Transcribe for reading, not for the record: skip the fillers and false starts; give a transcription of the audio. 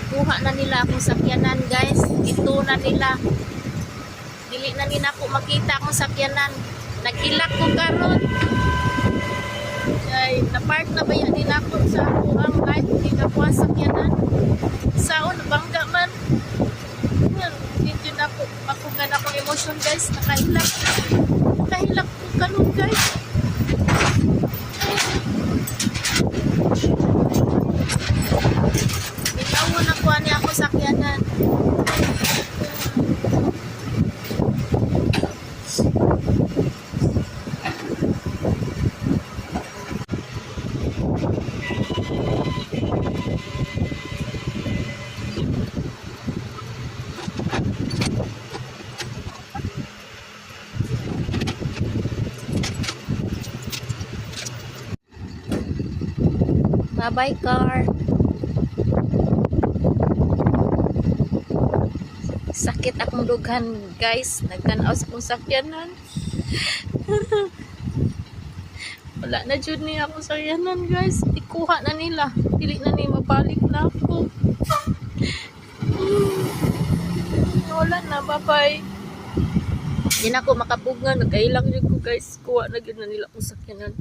Kuha na nila akong sakyanan, guys. Ito na nila. Dili na nila ako makita akong sakyanan. Nagilak ko karon. Ay, na-park na ba yan nila ako sa ang light? Hindi na po ang sakyanan. Saon, bangga man. Hindi na ako, makungan akong emosyon, guys. Nakahilak. Nakahilak ko karon, guys. Bitawan na po niya ako sakyanan. Bye-bye, car. Sakit akong dughan, guys. Nagtanaw sa akong sakyanan. Wala na dyan niya akong sakyanan, guys. Ikuha na nila. Dili na niya mabalik na ako. Wala na, bye-bye. Hindi na ako makapugan. Nagkailang dyan ko, guys. Kuha na dyan na nila akong sakyanan.